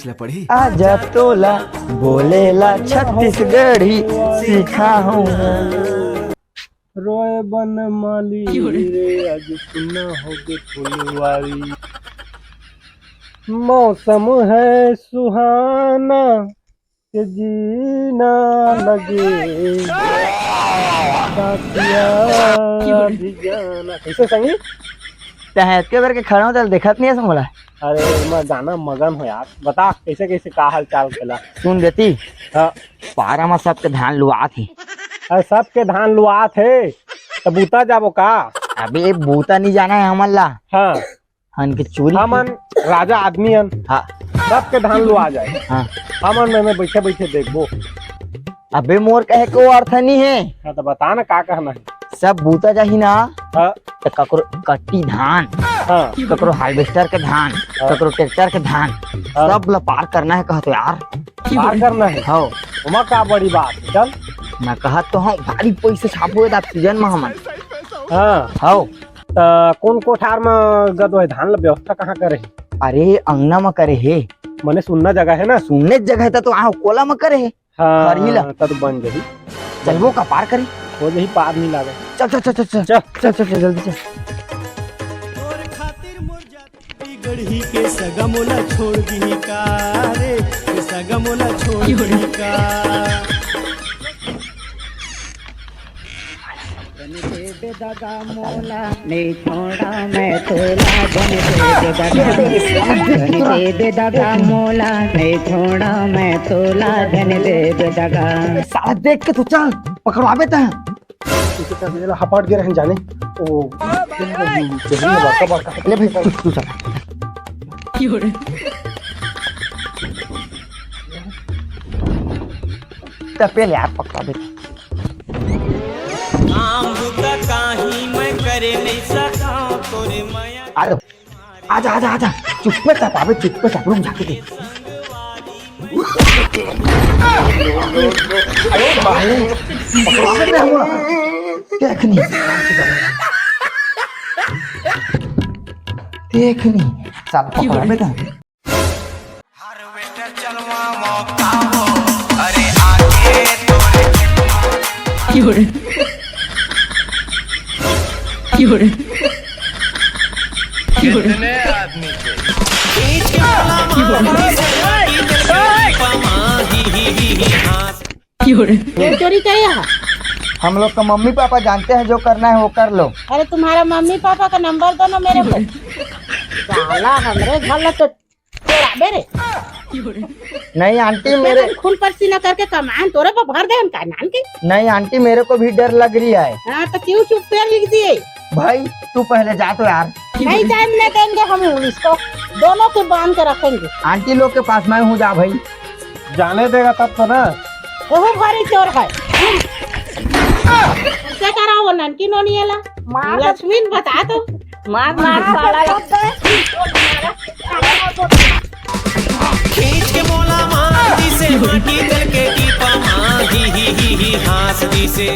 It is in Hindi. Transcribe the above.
ले पड़ी। आजा तोला बोलेला छत्तीसगढ़ी सीखा हूँ। रोए बन माली रे आज सुना होगे फुलवारी। मौसम है सुहाना के जीना लगे साथिया भी जाना। कैसे संगी तहत के करके खड़ा हो देखत नहीं है मोला। अरे मैं गाना मगन हो यार। बता कैसे कैसे का हाल चाल खेला। सुन देती हाँ पारा में सबके धान लुआ थी। अरे सबके धान लुआ थे तो बूता जाबो का। अबे बूता नहीं जाना है हमन ला। हाँ हन के चोरी हमन राजा आदमी हन। हाँ सबके धान लुआ जाए। हाँ हमन में बैठे बैठे देखबो। अबे मोर कहे को अर्थ नहीं है। हाँ तो बता ना का कहना है। सब बूता जाही ना हाँ तो ककरो कट्टी धान, हाँ ककरो हार्वेस्टर के धान, ककरो ट्रैक्टर के धान सब ला पार करना है कहते यार। पार करना है। हो उमा का बड़ी बात है। चल मैं कहा तो हूँ भारी पैसे छापो सीजन में हमन। हाँ हो कौन कोठार में गदो है धान ला व्यवस्था कहाँ करे। अरे अंगना में करे है। मने सुनना जगह है ना। सुनने जगह था तो आओ कोला में करे है। हाँ करही ला। तब बन गई। चलबो का पार करी। हो जही पार नहीं लागे। चल चल चल चल चल चल चल चल चल जल्दी चल। तोर खातिर मोर जाति गढ़ी के सगा मोला छोड़ दी का रे के सगा मोला छोड़ दी का। नहीं छोड़ा मैं तोला धन दे दगा मोला नहीं छोड़ा मैं तोला धन दे दगा। साला देख के तू चल पकड़वाबे ता। हपट गए रहन जाने। ओ ले भाई तू चल। तपेल यार पकड़वाबे। करे नहीं सका तोरे माया। अरे आजा आजा आजा चुप पे तपाबे चुप पे तप रुक जाके दे। अरे भाई पकड़वाबे पे हुआ देखनी देखनी सब पकड़वाबे ता। हार्वेस्टर चलवा मौका हो अरे आगे तोरे कितने आदमी चोरी क्या यहाँ? हम लोग का मम्मी पापा जानते हैं जो करना है वो कर लो। अरे तुम्हारा मम्मी पापा का नंबर दो ना मेरे को। साला हमरे घर ला तो चोराबे रे। नहीं आंटी मेरे खून पसीना करके कमान तोरे पर भर दे का नान की। नहीं आंटी मेरे को भी डर लग रही है। हाँ तो क्यों चुप पे लिख दिए? भाई तू पहले जा तो यार। नहीं टाइम नहीं देंगे हम इसको दोनों को बांध के रखेंगे। आंटी लोग के पास मैं हूँ जा भाई। जाने देगा तब तो ना। वो भारी चोर है। क्या करा वो ननकी नोनी वाला? लक्ष्मी बता दो। मार मार साला खींच के मोला मार दी से माटी दल के दीपा मार ही हास दी से।